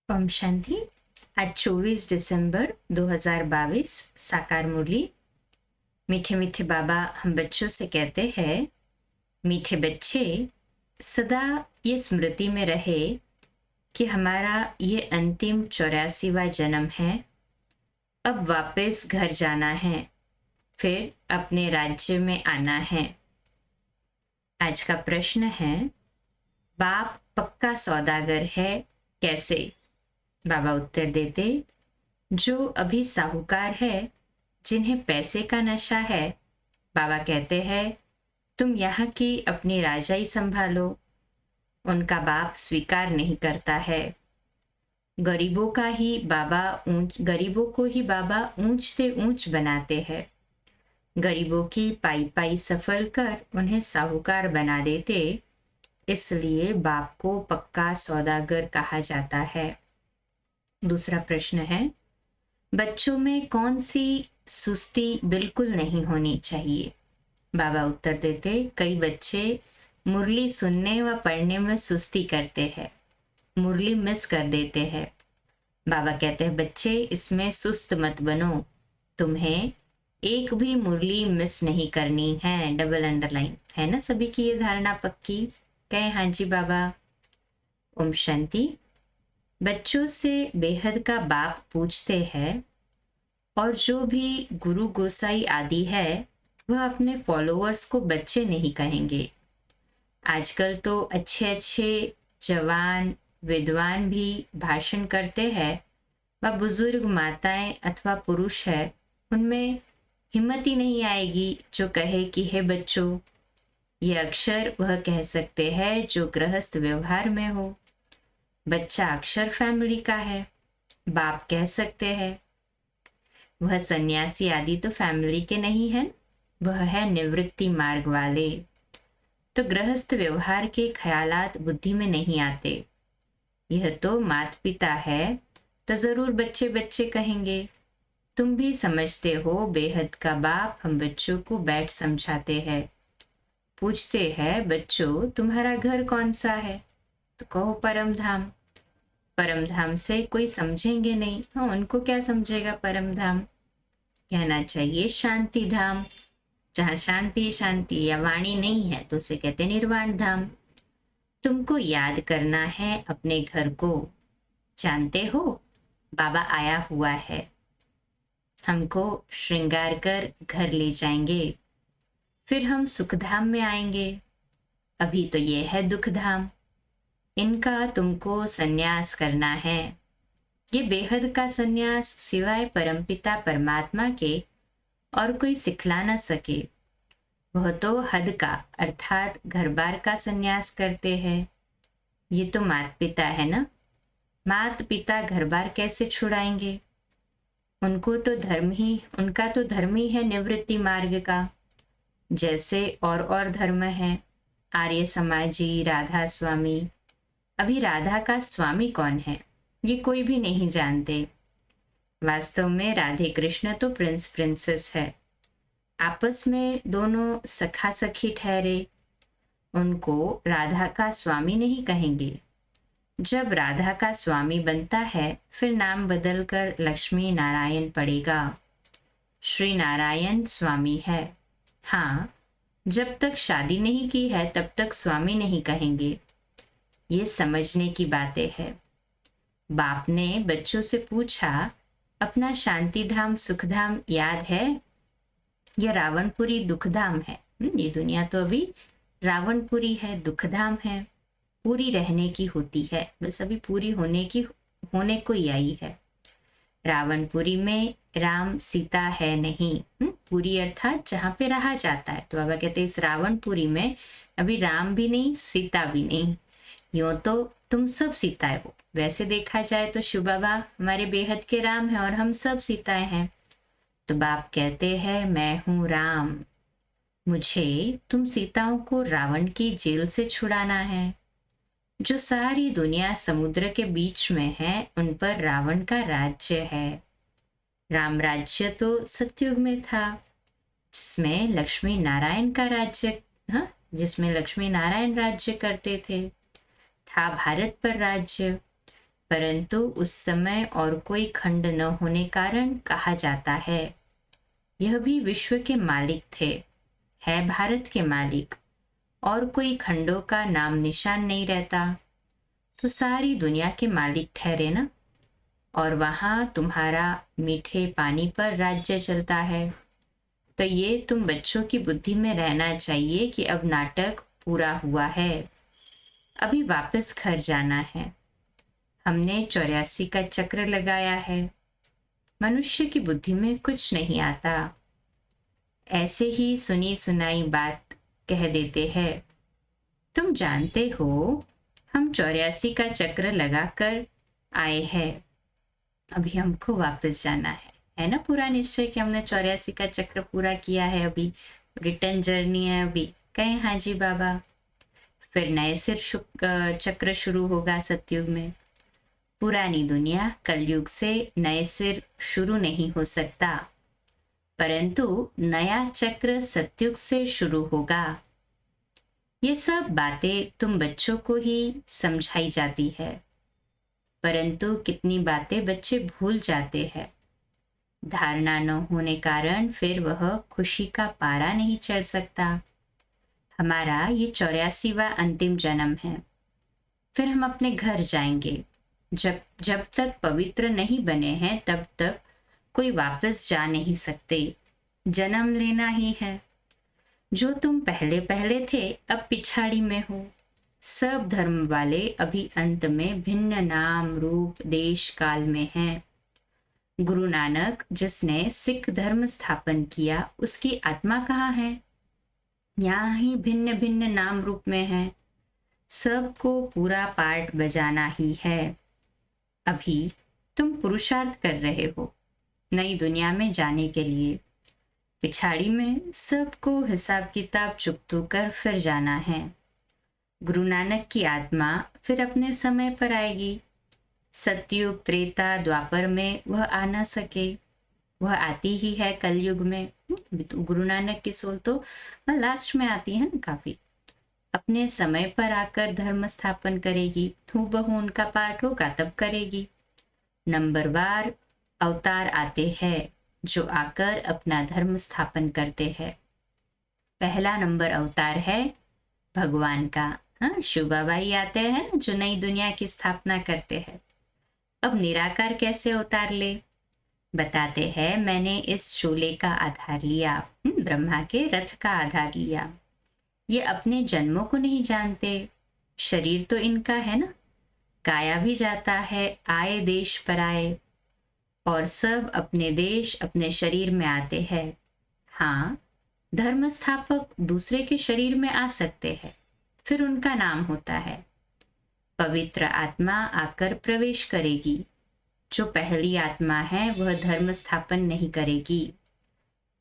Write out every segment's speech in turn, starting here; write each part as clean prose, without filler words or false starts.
ओम शांति। आज 24 दिसंबर 2022 साकार मुरली। मीठे मीठे बाबा हम बच्चों से कहते हैं, मीठे बच्चे सदा ये स्मृति में रहे कि हमारा ये अंतिम 84वां जन्म है। अब वापस घर जाना है, फिर अपने राज्य में आना है। आज का प्रश्न है, बाप पक्का सौदागर है, कैसे? बाबा उत्तर देते, जो अभी साहूकार है, जिन्हें पैसे का नशा है, बाबा कहते हैं तुम यहाँ की अपनी राजाई संभालो। उनका बाप स्वीकार नहीं करता है। गरीबों को ही बाबा ऊंच से ऊंच बनाते हैं। गरीबों की पाई पाई सफल कर उन्हें साहूकार बना देते, इसलिए बाप को पक्का सौदागर कहा जाता है। दूसरा प्रश्न है, बच्चों में कौन सी सुस्ती बिल्कुल नहीं होनी चाहिए? बाबा उत्तर देते, कई बच्चे मुरली सुनने व पढ़ने में सुस्ती करते हैं, मुरली मिस कर देते हैं। बाबा कहते हैं, बच्चे इसमें सुस्त मत बनो, तुम्हें एक भी मुरली मिस नहीं करनी है। डबल अंडरलाइन है ना, सभी की ये धारणा पक्की? कहे हाँ जी बाबा। ओम शांति। बच्चों से बेहद का बाप पूछते हैं, और जो भी गुरु गोसाई आदि है, वह अपने फॉलोअर्स को बच्चे नहीं कहेंगे। आजकल तो अच्छे अच्छे जवान विद्वान भी भाषण करते हैं, व बुजुर्ग माताएं अथवा पुरुष है, उनमें हिम्मत ही नहीं आएगी जो कहे कि हे बच्चों। ये अक्षर वह कह सकते हैं जो गृहस्थ व्यवहार में हो। बच्चा अक्षर फैमिली का है, बाप कह सकते हैं। वह सन्यासी आदि तो फैमिली के नहीं है, वह है निवृत्ति मार्ग वाले। तो गृहस्थ व्यवहार के ख्यालात बुद्धि में नहीं आते। यह तो माता पिता है, तो जरूर बच्चे बच्चे कहेंगे। तुम भी समझते हो, बेहद का बाप हम बच्चों को बैठ समझाते हैं। पूछते हैं, बच्चों तुम्हारा घर कौन सा है? तो कहो परम धाम। परम धाम से कोई समझेंगे नहीं। हाँ, उनको क्या समझेगा परम धाम? कहना चाहिए शांति धाम। जहाँ शांति शांति या वाणी नहीं है तो उसे कहते निर्वाण धाम। तुमको याद करना है अपने घर को। जानते हो, बाबा आया हुआ है, हमको श्रृंगार कर घर ले जाएंगे, फिर हम सुखधाम में आएंगे। अभी तो ये है दुख धाम, इनका तुमको संन्यास करना है। ये बेहद का संन्यास सिवाय परमपिता परमात्मा के और कोई सिखला न सके। वह तो हद का अर्थात घर बार का संन्यास करते हैं। ये तो माता पिता है ना, माता पिता घर बार कैसे छुड़ाएंगे? उनका तो धर्म ही है निवृत्ति मार्ग का। जैसे और धर्म है, आर्य समाजी, राधा स्वामी। अभी राधा का स्वामी कौन है, ये कोई भी नहीं जानते। वास्तव में राधे कृष्ण तो प्रिंस प्रिंसेस है, आपस में दोनों सखा सखी ठहरे। उनको राधा का स्वामी नहीं कहेंगे। जब राधा का स्वामी बनता है, फिर नाम बदलकर लक्ष्मी नारायण पड़ेगा। श्री नारायण स्वामी है। हाँ, जब तक शादी नहीं की है तब तक स्वामी नहीं कहेंगे। ये समझने की बातें है। बाप ने बच्चों से पूछा, अपना शांति धाम सुखधाम याद है या रावणपुरी दुखधाम है? ये दुनिया तो अभी रावणपुरी है, दुखधाम है। पूरी रहने की होती है, बस अभी पूरी होने को ही आई है। रावणपुरी में राम सीता है नहीं। पूरी अर्थात जहाँ पे रहा जाता है। तो बाबा कहते इस रावणपुरी में अभी राम भी नहीं, सीता भी नहीं। यूं तो तुम सब सीताएं हो। वैसे देखा जाए तो शिव बाबा हमारे बेहद के राम है और हम सब सीताएं हैं। तो बाप कहते हैं, मैं हूं राम, मुझे तुम सीताओं को रावण की जेल से छुड़ाना है। जो सारी दुनिया समुद्र के बीच में है, उन पर रावण का राज्य है। राम राज्य तो सतयुग में था, जिसमें लक्ष्मी नारायण का राज्य, हाँ, जिसमें लक्ष्मी नारायण राज्य करते थे। था भारत पर राज्य। परंतु उस समय और कोई खंड न होने कारण कहा जाता है। यह भी विश्व के मालिक थे, है भारत के मालिक, और कोई खंडों का नाम निशान नहीं रहता, तो सारी दुनिया के मालिक ठहरे ना। और वहां तुम्हारा मीठे पानी पर राज्य चलता है। तो ये तुम बच्चों की बुद्धि में रहना चाहिए कि अब नाटक पूरा हुआ है, अभी वापस घर जाना है। हमने 84 का चक्र लगाया है। मनुष्य की बुद्धि में कुछ नहीं आता, ऐसे ही सुनी सुनाई बात कह देते हैं। तुम जानते हो हम 84 का चक्र लगाकर आए हैं, अभी हमको वापस जाना है ना। पूरा निश्चय कि हमने 84 का चक्र पूरा किया है, अभी रिटर्न जर्नी है, अभी कहें हाँ जी बाबा। फिर नए सिर चक्र शुरू होगा सतयुग में। पुरानी दुनिया कलयुग से नए सिर शुरू नहीं हो सकता, परंतु नया चक्र सतयुग से शुरू होगा। ये सब बातें तुम बच्चों को ही समझाई जाती है, परंतु कितनी बातें बच्चे भूल जाते हैं। धारणा न होने कारण फिर वह खुशी का पारा नहीं चढ़ सकता। हमारा ये 84वां अंतिम जन्म है, फिर हम अपने घर जाएंगे। जब तक पवित्र नहीं बने हैं तब तक कोई वापस जा नहीं सकते। जन्म लेना ही है। जो तुम पहले पहले थे अब पिछाड़ी में हो। सब धर्म वाले अभी अंत में भिन्न नाम रूप देश काल में हैं। गुरु नानक जिसने सिख धर्म स्थापन किया, उसकी आत्मा कहाँ है? यहाँ ही भिन्न भिन्न नाम रूप में है। सबको पूरा पार्ट बजाना ही है। अभी तुम पुरुषार्थ कर रहे हो नई दुनिया में जाने के लिए। पिछाड़ी में सबको हिसाब किताब चुकतू कर फिर जाना है। गुरु नानक की आत्मा फिर अपने समय पर आएगी। सतयुग त्रेता द्वापर में वह आ ना सके, वह आती ही है कलयुग में। गुरु नानक की सोल तो लास्ट में आती है ना, काफी अपने समय पर आकर धर्म स्थापन करेगी। हूबहू उनका पाठ होगा तब करेगी। नंबरवार अवतार आते हैं जो आकर अपना धर्म स्थापन करते हैं। पहला नंबर अवतार है भगवान का। हाँ, शिव बाबा ही आते हैं ना जो नई दुनिया की स्थापना करते हैं। अब निराकार कैसे अवतार ले बताते हैं। मैंने इस शोले का आधार लिया, ब्रह्मा के रथ का आधार लिया। ये अपने जन्मों को नहीं जानते। शरीर तो इनका है ना, काया भी जाता है, आए देश पर आए, और सब अपने देश अपने शरीर में आते हैं। हाँ, धर्म स्थापक दूसरे के शरीर में आ सकते हैं, फिर उनका नाम होता है। पवित्र आत्मा आकर प्रवेश करेगी। जो पहली आत्मा है वह धर्म स्थापन नहीं करेगी।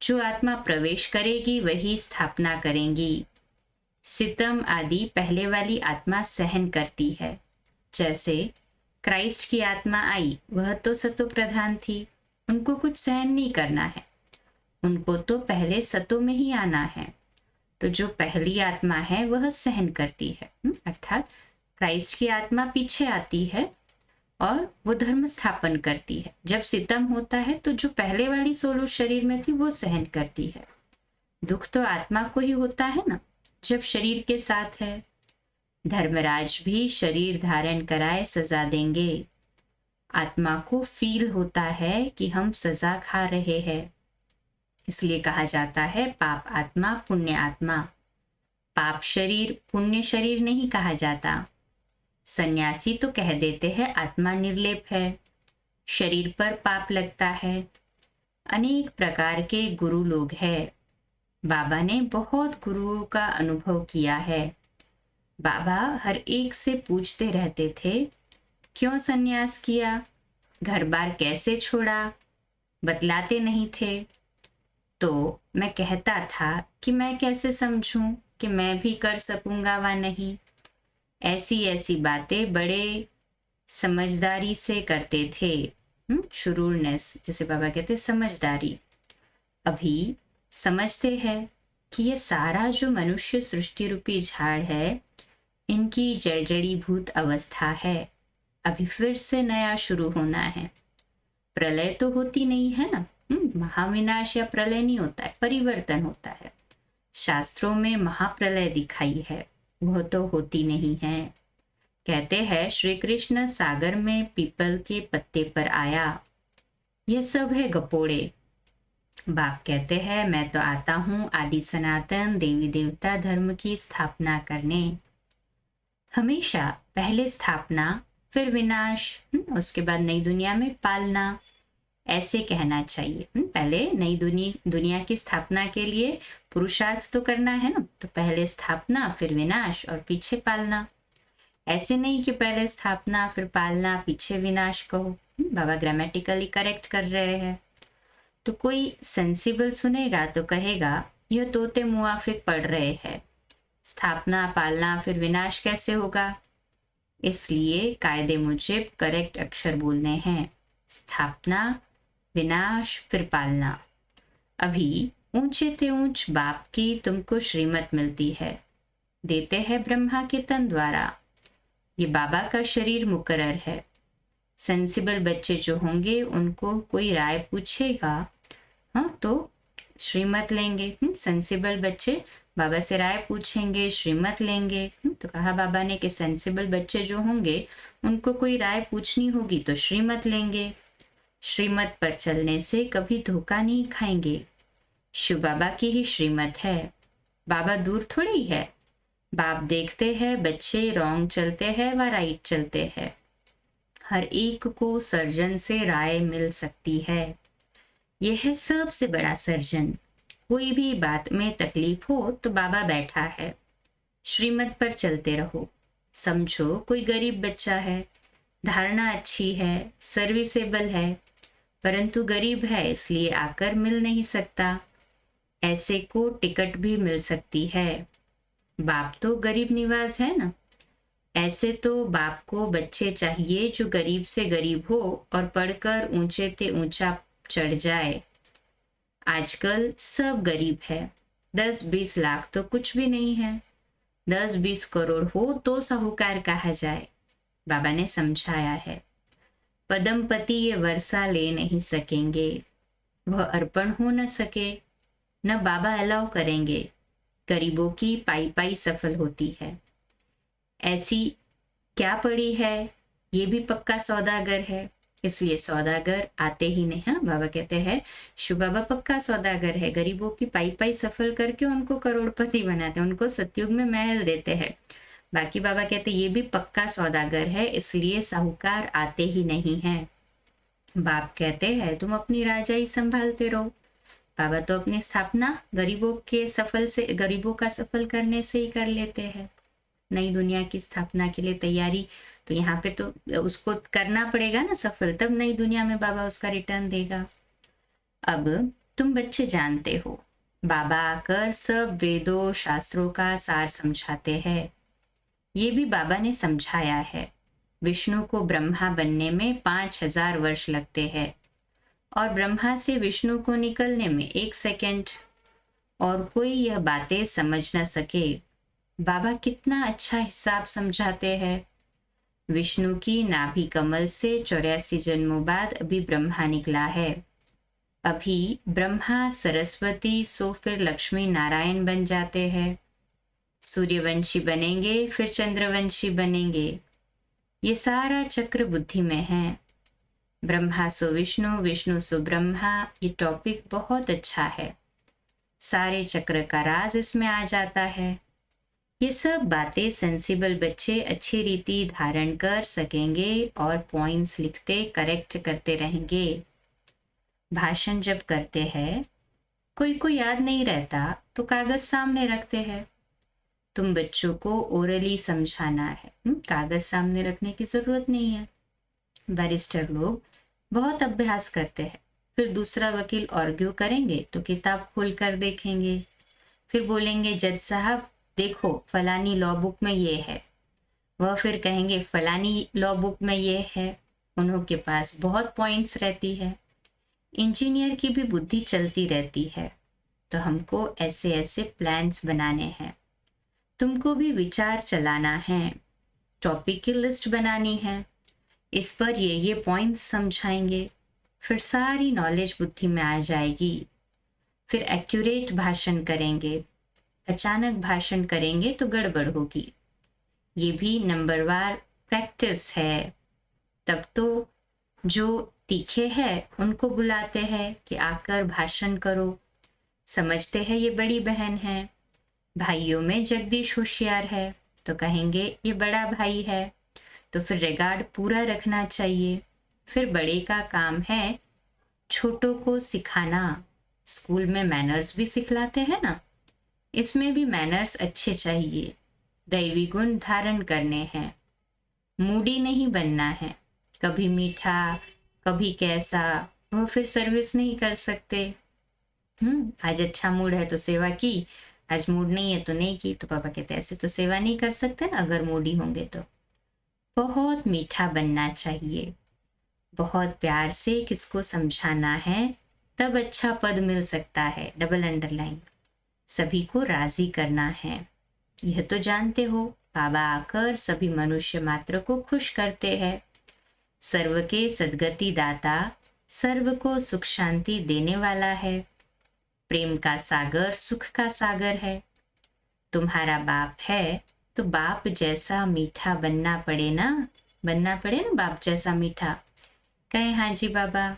जो आत्मा प्रवेश करेगी वही स्थापना करेंगी। सितम आदि पहले वाली आत्मा सहन करती है। जैसे क्राइस्ट की आत्मा आई, वह तो सतो प्रधान थी, उनको कुछ सहन नहीं करना है, उनको तो पहले सतो में ही आना है। तो जो पहली आत्मा है वह सहन करती है, अर्थात क्राइस्ट की आत्मा पीछे आती है और वो धर्म स्थापन करती है। जब सितम होता है तो जो पहले वाली सोल उस शरीर में थी वो सहन करती है। दुख तो आत्मा को ही होता है ना, जब शरीर के साथ है। धर्मराज भी शरीर धारण कराए सजा देंगे। आत्मा को फील होता है कि हम सजा खा रहे हैं, इसलिए कहा जाता है पाप आत्मा पुण्य आत्मा। पाप शरीर पुण्य शरीर नहीं कहा जाता। सन्यासी तो कह देते हैं आत्मा निर्लेप है, शरीर पर पाप लगता है। अनेक प्रकार के गुरु लोग हैं। बाबा ने बहुत गुरुओं का अनुभव किया है। बाबा हर एक से पूछते रहते थे, क्यों सन्यास किया, घर बार कैसे छोड़ा, बतलाते नहीं थे। तो मैं कहता था कि मैं कैसे समझूं कि मैं भी कर सकूंगा व नहीं। ऐसी ऐसी बातें बड़े समझदारी से करते थे। शुरूरनेस, जैसे बाबा कहते समझदारी। अभी समझते हैं कि ये सारा जो मनुष्य सृष्टि रूपी झाड़ है, इनकी जड़ीभूत अवस्था है। अभी फिर से नया शुरू होना है। प्रलय तो होती नहीं है ना, महाविनाश या प्रलय नहीं होता है, परिवर्तन होता है। शास्त्रों में महाप्रलय दिखाई है, वह तो होती नहीं है। कहते हैं श्री कृष्ण सागर में पीपल के पत्ते पर आया, यह सब है गपोड़े। बाप कहते हैं मैं तो आता हूँ आदि सनातन देवी देवता धर्म की स्थापना करने। हमेशा पहले स्थापना, फिर विनाश, उसके बाद नई दुनिया में पालना, ऐसे कहना चाहिए। पहले नई दुनिया की स्थापना के लिए पुरुषार्थ तो करना है ना, तो पहले स्थापना फिर विनाश और पीछे पालना। ऐसे नहीं कि पहले स्थापना फिर पालना पीछे विनाश कहो। बाबा ग्रामेटिकली करेक्ट कर रहे हैं। तो कोई सेंसिबल सुनेगा तो कहेगा यह तोते मुआफिक पढ़ रहे हैं, स्थापना पालना फिर विनाश कैसे होगा। इसलिए कायदे मुजिब करेक्ट अक्षर बोलने हैं, स्थापना विनाश फिर पालना। अभी ऊंचे ते ऊंच बाप की तुमको श्रीमत मिलती है, देते हैं ब्रह्मा के तन द्वारा। ये बाबा का शरीर मुकर्रर है। सेंसिबल बच्चे जो होंगे उनको कोई राय पूछेगा, हाँ तो श्रीमत लेंगे। सेंसिबल बच्चे बाबा से राय पूछेंगे, श्रीमत लेंगे। तो कहा बाबा ने कि सेंसिबल बच्चे जो होंगे उनको कोई राय पूछनी होगी तो श्रीमत लेंगे। श्रीमत पर चलने से कभी धोखा नहीं खाएंगे। शिव बाबा की ही श्रीमत है, बाबा दूर थोड़ी है। बाप देखते हैं बच्चे रॉन्ग चलते हैं व राइट चलते हैं। हर एक को सर्जन से राय मिल सकती है। यह है सबसे बड़ा सर्जन। कोई भी बात में तकलीफ हो तो बाबा बैठा है, श्रीमत पर चलते रहो। समझो कोई गरीब बच्चा है, धारणा अच्छी है, सर्विसेबल है, परंतु गरीब है इसलिए आकर मिल नहीं सकता। ऐसे को टिकट भी मिल सकती है। बाप तो गरीब निवाज है ना। ऐसे तो बाप को बच्चे चाहिए जो गरीब से गरीब हो और पढ़कर ऊंचे ते ऊंचा चढ़ जाए। आजकल सब गरीब है। 10-20 लाख तो कुछ भी नहीं है। 10-20 करोड़ हो तो साहूकार कहा जाए। बाबा ने समझाया है, पदमपति ये वर्षा ले नहीं सकेंगे, वह अर्पण हो न सके, न बाबा अलाउ करेंगे। गरीबों की पाई पाई सफल होती है। ऐसी क्या पड़ी है, ये भी पक्का सौदागर है, इसलिए सौदागर आते ही नहीं। हाँ, बाबा कहते हैं शिव बाबा पक्का सौदागर है, गरीबों की पाई पाई सफल करके उनको करोड़पति बनाते हैं, उनको सतयुग में महल देते हैं। बाकी बाबा कहते ये भी पक्का सौदागर है, इसलिए साहूकार आते ही नहीं है। बाप कहते हैं तुम अपनी राजाई संभालते रहो। बाबा तो अपनी स्थापना गरीबों का सफल करने से ही कर लेते हैं। नई दुनिया की स्थापना के लिए तैयारी तो यहाँ पे तो उसको करना पड़ेगा ना सफल, तब नई दुनिया में बाबा उसका रिटर्न देगा। अब तुम बच्चे जानते हो, बाबा आकर सब वेदों शास्त्रों का सार समझाते हैं। ये भी बाबा ने समझाया है। विष्णु को ब्रह्मा बनने में 5000 वर्ष लगते हैं और ब्रह्मा से विष्णु को निकलने में 1 सेकंड। और कोई यह बातें समझ न सके। बाबा कितना अच्छा हिसाब समझाते हैं। विष्णु की नाभि कमल से 84 जन्मों बाद अभी ब्रह्मा निकला है। अभी ब्रह्मा सरस्वती सो फिर लक्ष्मी नारायण बन जाते हैं। सूर्यवंशी बनेंगे फिर चंद्रवंशी बनेंगे। ये सारा चक्र बुद्धि में है। ब्रह्मा सो विष्णु, विष्णु सो ब्रह्मा, ये टॉपिक बहुत अच्छा है। सारे चक्र का राज इसमें आ जाता है। ये सब बातें सेंसिबल बच्चे अच्छी रीति धारण कर सकेंगे और पॉइंट्स लिखते करेक्ट करते रहेंगे। भाषण जब करते हैं, कोई को याद नहीं रहता तो कागज सामने रखते हैं। तुम बच्चों को ओरली समझाना है, कागज सामने रखने की जरूरत नहीं है। बैरिस्टर लोग बहुत अभ्यास करते हैं, फिर दूसरा वकील आर्ग्यू करेंगे तो किताब खोल कर देखेंगे, फिर बोलेंगे जज साहब देखो फलानी लॉ बुक में ये है, वह फिर कहेंगे फलानी लॉ बुक में ये है। उन्होंने पास बहुत पॉइंट्स रहती है। इंजीनियर की भी बुद्धि चलती रहती है। तो हमको ऐसे ऐसे प्लान्स बनाने हैं। तुमको भी विचार चलाना है, टॉपिक की लिस्ट बनानी है। इस पर ये पॉइंट्स समझाएंगे, फिर सारी नॉलेज बुद्धि में आ जाएगी। फिर एक्यूरेट भाषण करेंगे, अचानक भाषण करेंगे तो गड़बड़ होगी। ये भी नंबरवार प्रैक्टिस है। तब तो जो तीखे हैं उनको बुलाते हैं कि आकर भाषण करो। समझते हैं ये बड़ी बहन है। भाइयों में जगदीश होशियार है तो कहेंगे ये बड़ा भाई है, तो फिर रिगार्ड पूरा रखना चाहिए। फिर बड़े का काम है छोटों को सिखाना। स्कूल में मैनर्स भी सिखलाते हैं ना, इसमें भी मैनर्स अच्छे चाहिए। दैवी गुण धारण करने हैं, मूडी नहीं बनना है। कभी मीठा कभी कैसा, वो फिर सर्विस नहीं कर सकते। आज अच्छा मूड है तो सेवा की, आज मूड नहीं है तो नहीं की। तो पापा कहते ऐसे तो सेवा नहीं कर सकते ना अगर मूडी होंगे तो। बहुत मीठा बनना चाहिए, बहुत प्यार से किसको समझाना है, तब अच्छा पद मिल सकता है। Double underline. सभी को राजी करना है, यह तो जानते हो। बाबा आकर सभी मनुष्य मात्र को खुश करते हैं। सर्व के सद्गति दाता, सर्व को सुख शांति देने वाला है। प्रेम का सागर सुख का सागर है। तुम्हारा बाप है तो बाप जैसा मीठा बनना पड़े ना, बाप जैसा मीठा। कहे हाँ जी बाबा।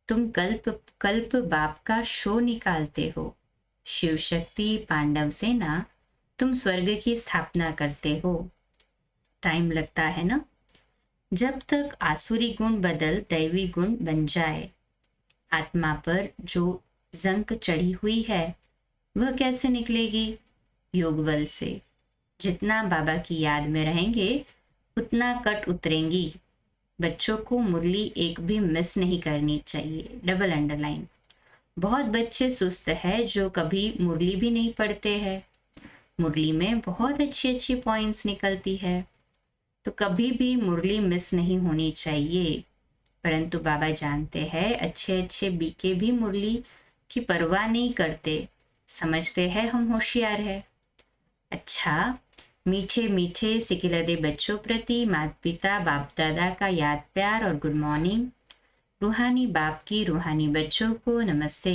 तुम कल्प कल्प बाप का शो निकालते हो। शिव शक्ति पांडव सेना, तुम स्वर्ग की स्थापना करते हो। टाइम लगता है ना, जब तक आसुरी गुण बदल दैवी गुण बन जाए। आत्मा पर जो जंक चढ़ी हुई है वह कैसे निकलेगी? योग बल से। जितना बाबा की याद में रहेंगे उतना कट उतरेंगी। बच्चों को मुरली एक भी मिस नहीं करनी चाहिए। Double underline. बहुत बच्चे सुस्त है जो कभी मुरली भी नहीं पढ़ते हैं। मुरली में बहुत अच्छी अच्छी पॉइंट्स निकलती है, तो कभी भी मुरली मिस नहीं होनी चाहिए। परंतु बाबा जानते हैं अच्छे अच्छे बीके भी मुरली की परवाह नहीं करते, समझते हैं हम होशियार है। अच्छा, मीठे मीठे सिकिलदे बच्चों प्रति माता पिता बाप दादा का याद प्यार और गुड मॉर्निंग। रूहानी बाप की रूहानी बच्चों को नमस्ते।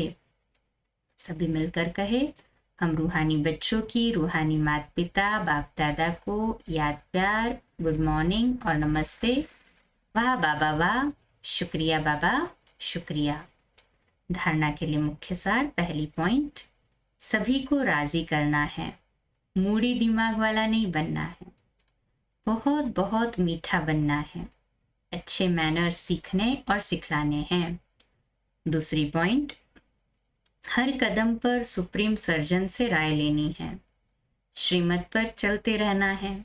सभी मिलकर कहे, हम रूहानी बच्चों की रूहानी माता पिता बाप दादा को याद प्यार गुड मॉर्निंग और नमस्ते। वाह बाबा वाह, शुक्रिया बाबा शुक्रिया। धारणा के लिए मुख्य सार। पहली पॉइंट, सभी को राजी करना है, मूडी दिमाग वाला नहीं बनना है। बहुत बहुत मीठा बनना है, अच्छे मैनर्स सीखने और सिखलाने हैं। दूसरी पॉइंट, हर कदम पर सुप्रीम सर्जन से राय लेनी है, श्रीमत पर चलते रहना है।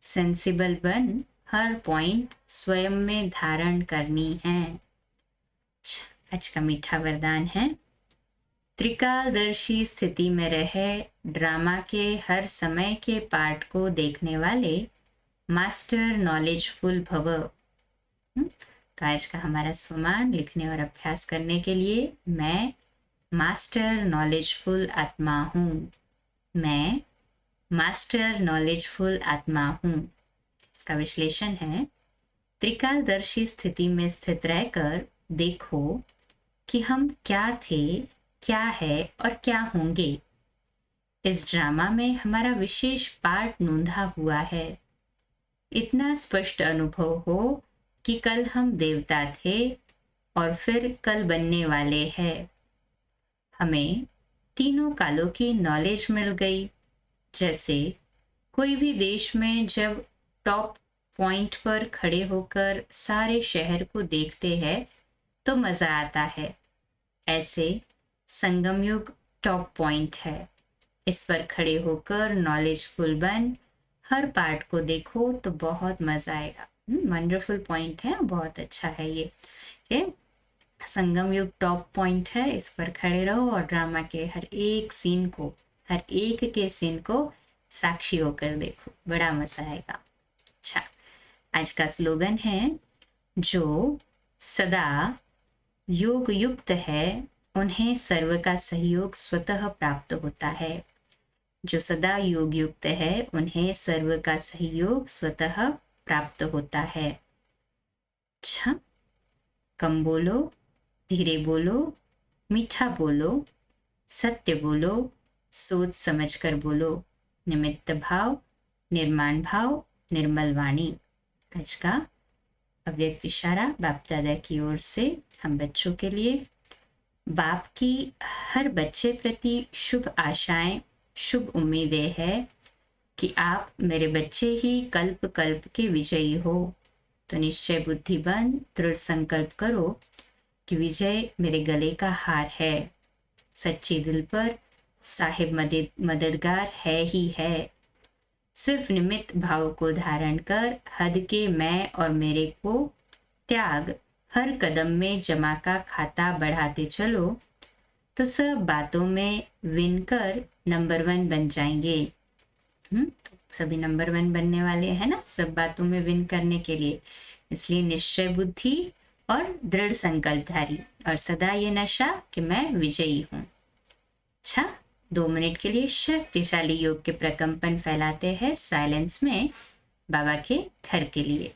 सेंसिबल बन हर पॉइंट स्वयं में धारण करनी है। आज का मीठा वरदान है, त्रिकालदर्शी स्थिति में रहे ड्रामा के हर समय के पार्ट को देखने वाले मास्टर नॉलेजफुल भव। तो आज का हमारा स्वमान लिखने और अभ्यास करने के लिए, मैं मास्टर नॉलेजफुल आत्मा हूँ। मैं मास्टर नॉलेजफुल आत्मा हूँ। इसका विश्लेषण है, त्रिकालदर्शी स्थिति में स्थित रहकर देखो कि हम क्या थे, क्या है और क्या होंगे। इस ड्रामा में हमारा विशेष पार्ट नोंधा हुआ है। इतना स्पष्ट अनुभव हो कि कल हम देवता थे और फिर कल बनने वाले हैं। हमें तीनों कालों की नॉलेज मिल गई। जैसे कोई भी देश में जब टॉप पॉइंट पर खड़े होकर सारे शहर को देखते हैं तो मजा आता है, ऐसे संगम युग टॉप पॉइंट है। इस पर खड़े होकर नॉलेजफुल बन हर पार्ट को देखो तो बहुत मजा आएगा। वंडरफुल पॉइंट है, बहुत अच्छा है ये संगम युग टॉप पॉइंट है। इस पर खड़े रहो और ड्रामा के हर एक सीन को, हर एक के सीन को साक्षी होकर देखो, बड़ा मजा आएगा। अच्छा, आज का स्लोगन है, जो सदा योग युक्त है उन्हें सर्व का सहयोग स्वतः प्राप्त होता है। जो सदा योग युक्त है उन्हें सर्व का सहयोग स्वतः प्राप्त होता है। अच्छा, कम बोलो, धीरे बोलो, मीठा बोलो, सत्य बोलो, सोच समझ कर बोलो, निमित्त भाव, निर्माण भाव, निर्मल वाणी। आज का अव्यक्त इशारा बाप दादा की ओर से हम बच्चों के लिए। बाप की हर बच्चे प्रति शुभ आशाएं, शुभ उम्मीदें है कि आप मेरे बच्चे ही कल्प कल्प के विजयी हो। तो निश्चय बुद्धि बन दृढ़ संकल्प करो कि विजय मेरे गले का हार है। सच्चे दिल पर साहिब मददगार है ही है। सिर्फ निमित्त भाव को धारण कर हद के मैं और मेरे को त्याग हर कदम में जमा का खाता बढ़ाते चलो तो सब बातों में विन कर नंबर 1 बन जाएंगे। तो सभी नंबर 1 बनने वाले हैं ना, सब बातों में विन करने के लिए। इसलिए निश्चय बुद्धि और दृढ़ संकल्पधारी और सदा ये नशा कि मैं विजयी हूं। अच्छा, 2 मिनट के लिए शक्तिशाली योग के प्रकंपन फैलाते हैं साइलेंस में बाबा के घर के लिए।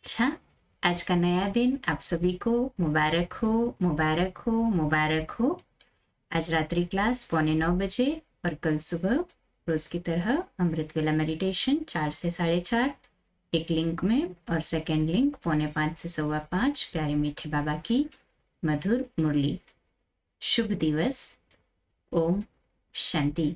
अच्छा, आज का नया दिन आप सभी को मुबारक हो, मुबारक हो, मुबारक हो। आज रात्रि क्लास 8:45 बजे और कल सुबह रोज की तरह अमृत वेला मेडिटेशन 4 से 4:30 एक लिंक में, और सेकेंड लिंक 4:45 से 5:15 प्यारे मीठे बाबा की मधुर मुरली। शुभ दिवस। ओम शांति।